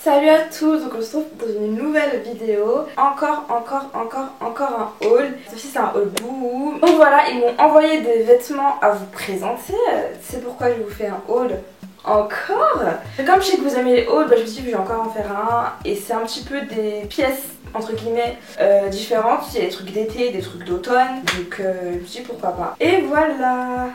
Salut à tous, donc on se retrouve dans une nouvelle vidéo. Encore un haul. Ceci c'est un haul boum. Donc voilà, ils m'ont envoyé des vêtements à vous présenter. C'est pourquoi je vous fais un haul. Encore. Comme je sais que vous aimez les hauls, je me suis dit que je vais encore en faire un. Et c'est un petit peu des pièces entre guillemets différentes. Il y a des trucs d'été, des trucs d'automne. Donc je me suis dit pourquoi pas. Et voilà.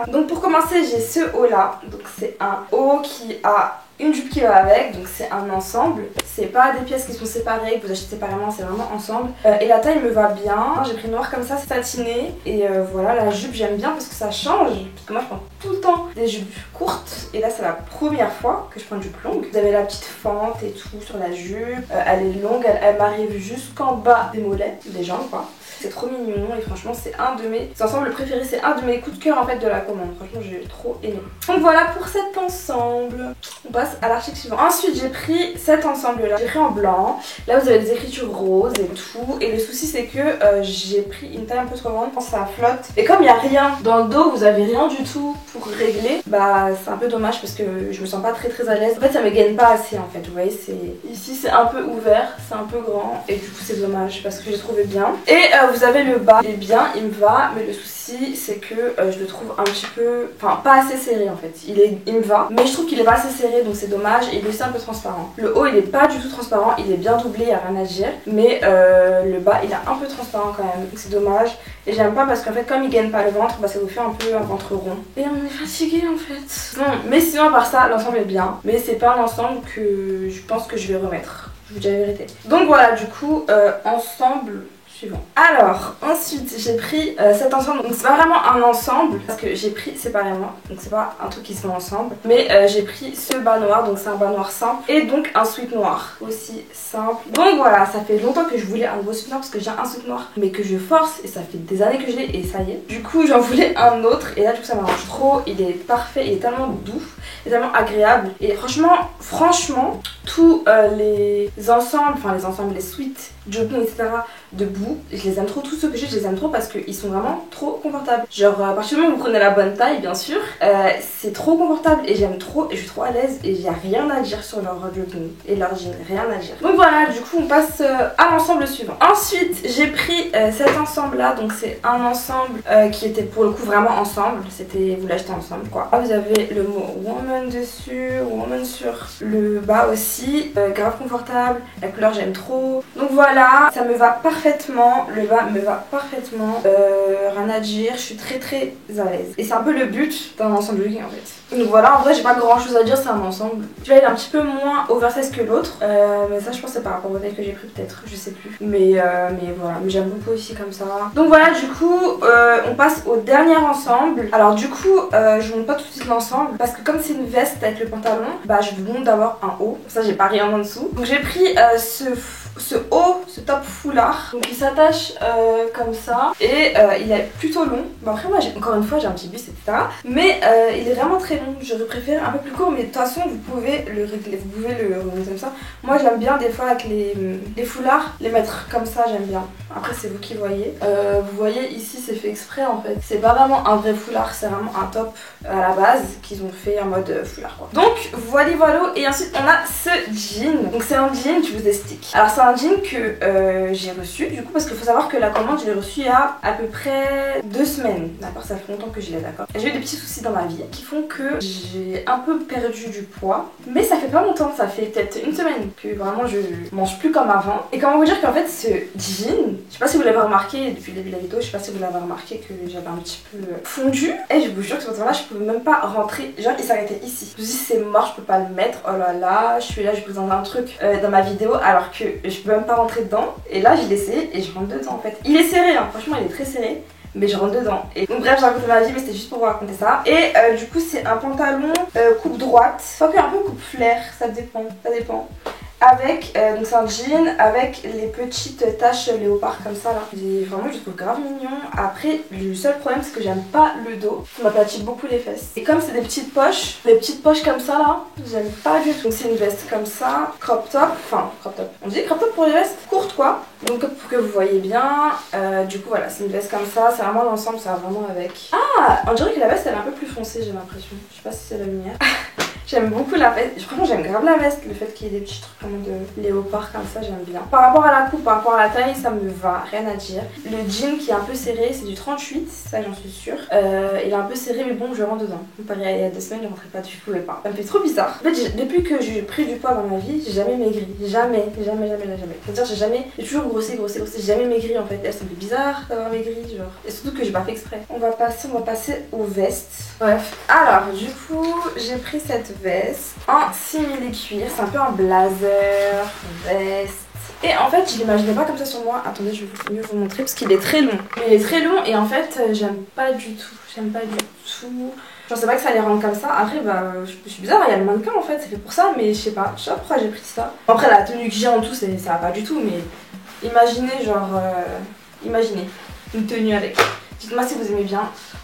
Donc pour commencer j'ai ce haut là. Donc c'est un haut qui a une jupe qui va avec, donc c'est un ensemble. C'est pas des pièces qui sont séparées, que vous achetez séparément, c'est vraiment ensemble. Et la taille me va bien. J'ai pris noir comme ça, c'est satiné. Et voilà, la jupe j'aime bien parce que ça change. Parce que moi je prends tout le temps des jupes courtes. Et là c'est la première fois que je prends une jupe longue. Vous avez la petite fente et tout sur la jupe. Elle est longue, elle m'arrive jusqu'en bas des mollets, des jambes quoi. C'est trop mignon et franchement c'est un de mes ensembles préférés, c'est un de mes coups de cœur en fait de la commande. Franchement j'ai trop aimé. Donc voilà pour cet ensemble. On passe à l'article suivant. Ensuite j'ai pris cet ensemble là, j'ai pris en blanc. Là vous avez des écritures roses et tout. Et le souci c'est que j'ai pris une taille un peu trop grande, ça flotte. Et comme il n'y a rien dans le dos, vous avez rien du tout pour régler, bah c'est un peu dommage parce que je me sens pas très à l'aise. En fait ça me gaine pas assez en fait, vous voyez, c'est ici c'est un peu ouvert, c'est un peu grand et du coup c'est dommage parce que je l'ai trouvé bien. Et vous avez le bas, il est bien, il me va, mais le souci c'est que je le trouve un petit peu, enfin pas assez serré en fait. Il me va, mais je trouve qu'il est pas assez serré donc c'est dommage et il est aussi un peu transparent. Le haut il est pas du tout transparent, il est bien doublé, il n'y a rien à dire, mais le bas il est un peu transparent quand même, donc c'est dommage. Et j'aime pas parce qu'en fait comme il gagne pas le ventre, bah ça vous fait un peu un ventre rond. Et on est fatigué en fait. Bon, mais sinon à part ça, l'ensemble est bien, mais c'est pas un ensemble que je pense que je vais remettre. Je vous dis la vérité. Donc voilà, du coup, ensemble suivant. Alors, ensuite j'ai pris cet ensemble, donc c'est pas vraiment un ensemble parce que j'ai pris séparément, donc c'est pas un truc qui se met ensemble, mais j'ai pris ce bas noir, donc c'est un bas noir simple et donc un sweat noir aussi simple. Donc voilà, ça fait longtemps que je voulais un nouveau sweat noir parce que j'ai un sweat noir mais que je force et ça fait des années que je l'ai et ça y est. Du coup j'en voulais un autre et là du coup ça m'arrange trop, il est parfait, il est tellement doux, il est tellement agréable et franchement tous les ensembles, les sweats, jogging etc. debout, je les aime trop, tous ceux que j'ai je les aime trop parce qu'ils sont vraiment trop confortables. Genre à partir du moment où vous prenez la bonne taille bien sûr, c'est trop confortable et j'aime trop et je suis trop à l'aise et il n'y a rien à dire sur leur jogging et leur jean, rien à dire. Donc voilà, du coup on passe à l'ensemble suivant. Ensuite j'ai pris cet ensemble là, donc c'est un ensemble qui était pour le coup vraiment ensemble, c'était vous l'achetez ensemble quoi. Là, vous avez le mot woman dessus, woman sur le bas aussi, grave confortable, la couleur j'aime trop. Donc voilà, ça me va parfaitement, le bas me va parfaitement, rien à dire, je suis très à l'aise. Et c'est un peu le but d'un ensemble jogging en fait. Donc voilà, en vrai j'ai pas grand chose à dire, c'est un ensemble. Tu vois il est un petit peu moins oversize que l'autre, mais ça je pense que c'est par rapport au taille que j'ai pris peut-être, je sais plus. Mais voilà, mais j'aime beaucoup aussi comme ça. Donc voilà, du coup on passe au dernier ensemble. Alors du coup je vous montre pas tout de suite l'ensemble parce que comme c'est une veste avec le pantalon, bah je vous montre d'avoir un haut. Ça j'ai pas rien en dessous. Donc j'ai pris ce haut, ce top foulard, donc il s'attache comme ça et il est plutôt long. Bon après moi encore une fois j'ai un petit buste etc, mais il est vraiment très long. J'aurais préféré un peu plus court, mais de toute façon vous pouvez le régler, vous pouvez le remonter comme ça. Moi j'aime bien des fois avec les foulards les mettre comme ça, j'aime bien. Après c'est vous qui voyez. Vous voyez ici c'est fait exprès en fait, c'est pas vraiment un vrai foulard, c'est vraiment un top à la base qu'ils ont fait en mode foulard quoi. Donc voilà. Et ensuite on a ce jean, donc c'est un jean, je vous explique. Alors c'est un jean que j'ai reçu du coup parce qu'il faut savoir que la commande je l'ai reçue il y a à peu près 2 semaines, d'accord, ça fait longtemps que je l'ai, d'accord. J'ai eu des petits soucis dans ma vie qui font que j'ai un peu perdu du poids, mais ça fait pas longtemps, ça fait peut-être une semaine que vraiment je mange plus comme avant. Et comment vous dire qu'en fait ce jean, je sais pas si vous l'avez remarqué depuis le début de la vidéo, je sais pas si vous l'avez remarqué que j'avais un petit peu fondu et je vous jure que ce moment là je pouvais même pas rentrer, genre il s'arrêtait ici. Je me dis c'est mort, je peux pas le mettre, oh là là, je suis là, je vous en ai un truc dans ma vidéo alors que je peux même pas rentrer dedans et là j'ai essayé et je rentre dedans en fait. Il est serré hein, franchement il est très serré mais je rentre dedans. Et donc bref j'ai raconté ma vie mais c'était juste pour vous raconter ça. Et du coup c'est un pantalon coupe droite, soit que un peu coupe flair, ça dépend. Avec, donc c'est un jean avec les petites taches léopard comme ça là. Et vraiment je trouve grave mignon. Après le seul problème c'est que j'aime pas le dos, ça m'aplatit beaucoup les fesses. Et comme c'est des petites poches, les petites poches comme ça là, j'aime pas du tout. Donc c'est une veste comme ça, crop top, on dit crop top pour les vestes courtes quoi. Donc pour que vous voyez bien, du coup voilà c'est une veste comme ça, c'est vraiment l'ensemble, ça va vraiment avec. Ah on dirait que la veste elle est un peu plus foncée j'ai l'impression, je sais pas si c'est la lumière. J'aime beaucoup la veste. Franchement, j'aime grave la veste. Le fait qu'il y ait des petits trucs comme de léopard comme ça, j'aime bien. Par rapport à la coupe, par rapport à la taille, ça me va, rien à dire. Le jean qui est un peu serré, c'est du 38, ça j'en suis sûre. Il est un peu serré, mais bon, je rentre dedans. Pareil, il y a 2 semaines, je rentrais pas, je pouvais pas. Ça me fait trop bizarre. En fait, depuis que j'ai pris du poids dans ma vie, j'ai jamais maigri. Jamais. C'est-à-dire, j'ai toujours grossi. J'ai jamais maigri en fait. Et ça me fait bizarre d'avoir maigri, genre. Et surtout que j'ai pas fait exprès. On va passer aux vestes. Bref. Alors, du coup, j'ai pris cette veste en simili cuir. C'est un peu un blazer, veste. Et en fait, je l'imaginais pas comme ça sur moi. Attendez, je vais mieux vous montrer parce qu'il est très long. Il est très long et en fait, j'aime pas du tout. Je pensais pas que ça allait rendre comme ça. Après, bah, je suis bizarre, il y a le mannequin en fait, c'est fait pour ça, mais je sais pas pourquoi j'ai pris ça. Après, la tenue que j'ai en tout, ça va pas du tout, mais imaginez, genre, imaginez une tenue avec. Dites-moi si vous aimez bien.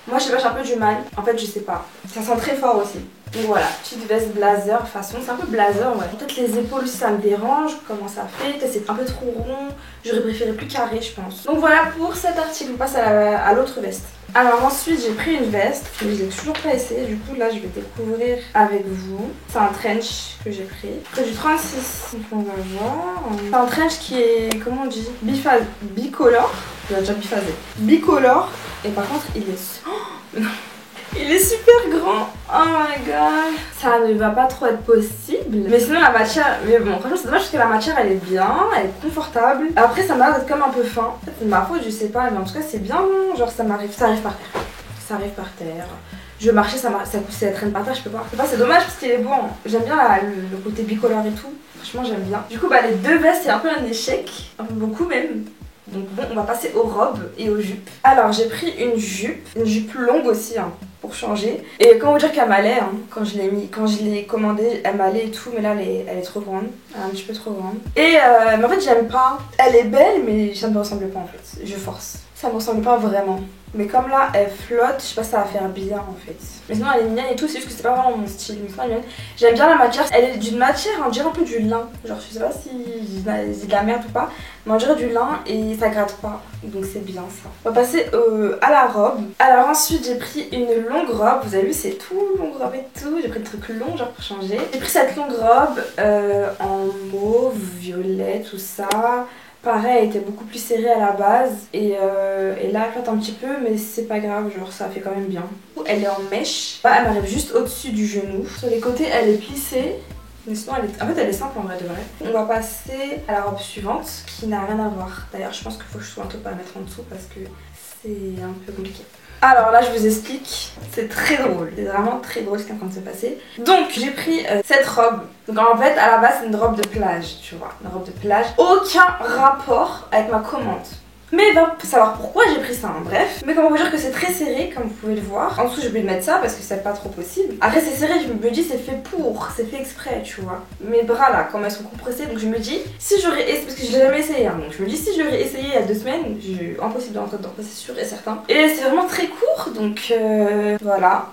Moi, je sais pas, j'ai un peu du mal. En fait, je sais pas. Ça sent très fort aussi. Donc voilà, petite veste blazer façon, c'est un peu blazer, ouais. Peut-être les épaules aussi ça me dérange, comment ça fait, peut-être c'est un peu trop rond, j'aurais préféré plus carré je pense. Donc voilà pour cet article, on passe à l'autre veste. Alors ensuite j'ai pris une veste, mais je l'ai toujours pas essayé, du coup là je vais découvrir avec vous. C'est un trench que j'ai pris, c'est du 36, donc on va voir. C'est un trench qui est, comment on dit, bicolore, je vais déjà biphasé. Bicolore, et par contre il est... Oh, non. Il est super grand, oh my god. Ça ne va pas trop être possible. Mais sinon la matière, mais bon franchement c'est dommage parce que la matière elle est bien, elle est confortable. Après ça m'a l'air d'être comme un peu fin. En fait c'est de ma faute, je sais pas, mais en tout cas c'est bien bon. Genre ça arrive par terre. Ça arrive par terre. Je vais marcher, ça traîne par terre, je peux pas. C'est dommage parce qu'il est bon. J'aime bien le côté bicolore et tout. Franchement j'aime bien. Du coup bah les deux vestes c'est un peu un échec, un peu beaucoup même. Donc bon, on va passer aux robes et aux jupes. Alors j'ai pris une jupe longue aussi hein, pour changer. Et comment vous dire qu'elle m'allait hein, quand je l'ai commandée, elle m'allait et tout, mais là elle est trop grande, un petit peu trop grande. Et mais en fait j'aime pas. Elle est belle mais ça ne me ressemble pas en fait. Je force. Ça me ressemble pas vraiment. Mais comme là elle flotte, je sais pas si ça va faire bien en fait. Mais sinon elle est mignonne et tout, c'est juste que c'est pas vraiment mon style. Mais sinon elle est mignonne. J'aime bien la matière, elle est d'une matière, on dirait un peu du lin. Genre je sais pas si c'est de la merde ou pas, mais on dirait du lin et ça gratte pas. Donc c'est bien ça. On va passer à la robe. Alors ensuite j'ai pris une longue robe, vous avez vu c'est tout, longue robe et tout. J'ai pris des trucs longs genre pour changer. J'ai pris cette longue robe en mauve, violet, tout ça. Pareil, elle était beaucoup plus serrée à la base et là elle flotte un petit peu mais c'est pas grave, genre ça fait quand même bien. Elle est en mèche, elle m'arrive juste au-dessus du genou. Sur les côtés elle est plissée, mais sinon en fait elle est simple en vrai de vrai. On va passer à la robe suivante qui n'a rien à voir. D'ailleurs je pense qu'il faut que je sois un top à mettre en dessous parce que c'est un peu compliqué. Alors là je vous explique, c'est très drôle, c'est vraiment très drôle ce qui est en train de se passer. Donc j'ai pris cette robe, donc en fait à la base c'est une robe de plage, tu vois, une robe de plage. Aucun rapport avec ma commande. Mais va savoir pourquoi j'ai pris ça, hein. Bref. Mais comment vous dire que c'est très serré, comme vous pouvez le voir. En dessous, j'ai oublié de mettre ça parce que c'est pas trop possible. Après, c'est serré, je me dis, c'est fait pour, c'est fait exprès, tu vois. Mes bras là, comme elles sont compressés, donc je me dis, si j'aurais essayé, parce que je l'ai jamais essayé, hein, donc je me dis, si j'aurais essayé il y a 2 semaines, impossible de rentrer dedans, c'est sûr et certain. Et c'est vraiment très court, donc voilà.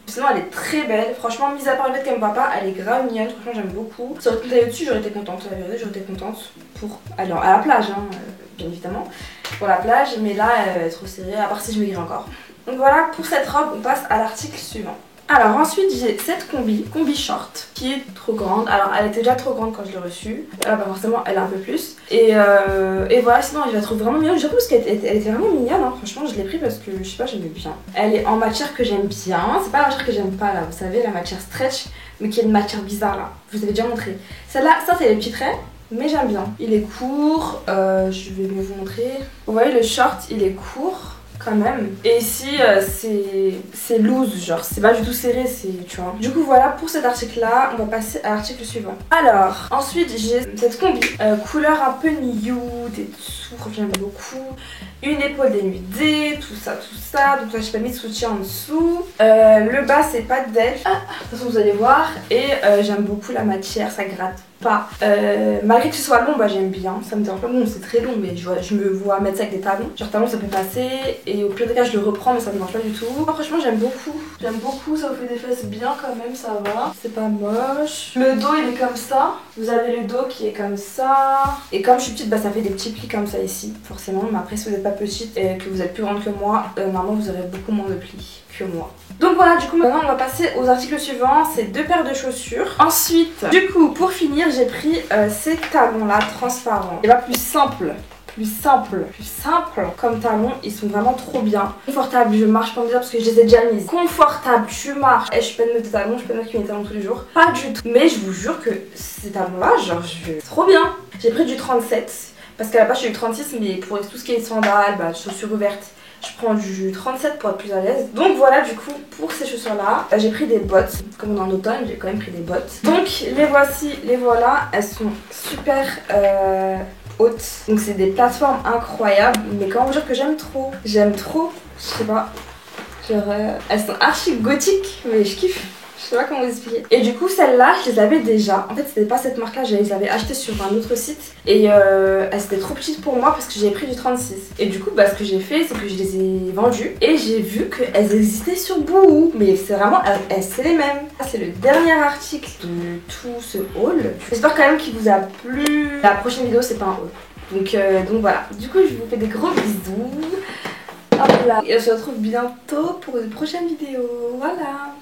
Sinon elle est très belle, franchement mis à part le fait qu'elle me voit pas, elle est grave mignonne, franchement j'aime beaucoup. Si j'aurais pu tailler au-dessus j'aurais été contente, la vérité j'aurais été contente pour aller à la plage hein, bien évidemment, pour la plage, mais là elle est trop serrée, à part si je maigris encore. Donc voilà pour cette robe, on passe à l'article suivant. Alors ensuite j'ai cette combi short qui est trop grande. Alors elle était déjà trop grande quand je l'ai reçue. Là bah forcément elle a un peu plus. Et voilà, sinon je la trouve vraiment mignonne. J'avoue parce qu'elle était vraiment mignonne hein. Franchement je l'ai pris parce que je sais pas, j'aimais bien. Elle est en matière que j'aime bien. C'est pas la matière que j'aime pas là, vous savez, la matière stretch, mais qui est une matière bizarre là. Je vous avais déjà montré. Celle-là, ça c'est les petits traits. Mais j'aime bien. Il est court, je vais mieux vous montrer. Vous voyez le short il est court quand même. Et ici c'est loose, genre c'est pas du tout serré, c'est, tu vois. Du coup voilà pour cet article là, on va passer à l'article suivant. Alors ensuite j'ai cette combi couleur un peu nude et tout, j'aime beaucoup. Une épaule dénudée, tout ça. Donc là j'ai pas mis de soutien en dessous. Le bas c'est pas de delf. De toute façon vous allez voir. Et j'aime beaucoup la matière, ça gratte pas. Malgré que ce soit long, bah j'aime bien, ça me dérange pas. Bon, c'est très long, mais je me vois mettre ça avec des talons. Genre talons ça peut passer et au pire des cas je le reprends, mais ça me dérange pas du tout. Franchement j'aime beaucoup, ça vous fait des fesses bien quand même, ça va, c'est pas moche. Le dos il est comme ça, vous avez le dos qui est comme ça, et comme je suis petite, bah ça fait des petits plis comme ça ici, forcément. Mais après si vous n'êtes pas petite et que vous êtes plus grande que moi, normalement vous aurez beaucoup moins de plis que moi. Donc voilà, du coup maintenant on va passer aux articles suivants, c'est 2 paires de chaussures. Ensuite, du coup pour finir j'ai pris ces talons là transparents. Et bah plus simple comme talons, ils sont vraiment trop bien. Confortable, je marche pas en dire parce que je les ai déjà mises. Confortable, tu marches. Et je suis pas de mettre des talons, je suis pas de mettre qui met des talons tous les jours. Pas du tout. Mais je vous jure que ces talons là, genre trop bien. J'ai pris du 37 parce qu'à la base j'ai eu 36, mais pour tout ce qui est sandales, bah, chaussures ouvertes, je prends du 37 pour être plus à l'aise. Donc voilà, du coup pour ces chaussures là j'ai pris des bottes. Comme on est en automne, j'ai quand même pris des bottes. Donc les voici, les voilà. Elles sont super hautes. Donc c'est des plateformes incroyables. Mais quand on vous jure que j'aime trop, je sais pas. Genre elles sont archi gothiques, mais je kiffe. Je sais pas comment vous expliquer. Et du coup celles-là je les avais déjà. En fait c'était pas cette marque là, je les avais achetées sur un autre site. Et elles étaient trop petites pour moi parce que j'ai pris du 36. Et du coup bah ce que j'ai fait c'est que je les ai vendues. Et j'ai vu qu'elles existaient sur Boohoo. Mais c'est vraiment, c'est les mêmes. C'est le dernier article de tout ce haul. J'espère quand même qu'il vous a plu. La prochaine vidéo c'est pas un haul. Donc voilà. Du coup je vous fais des gros bisous. Hop là. Et on se retrouve bientôt pour une prochaine vidéo. Voilà.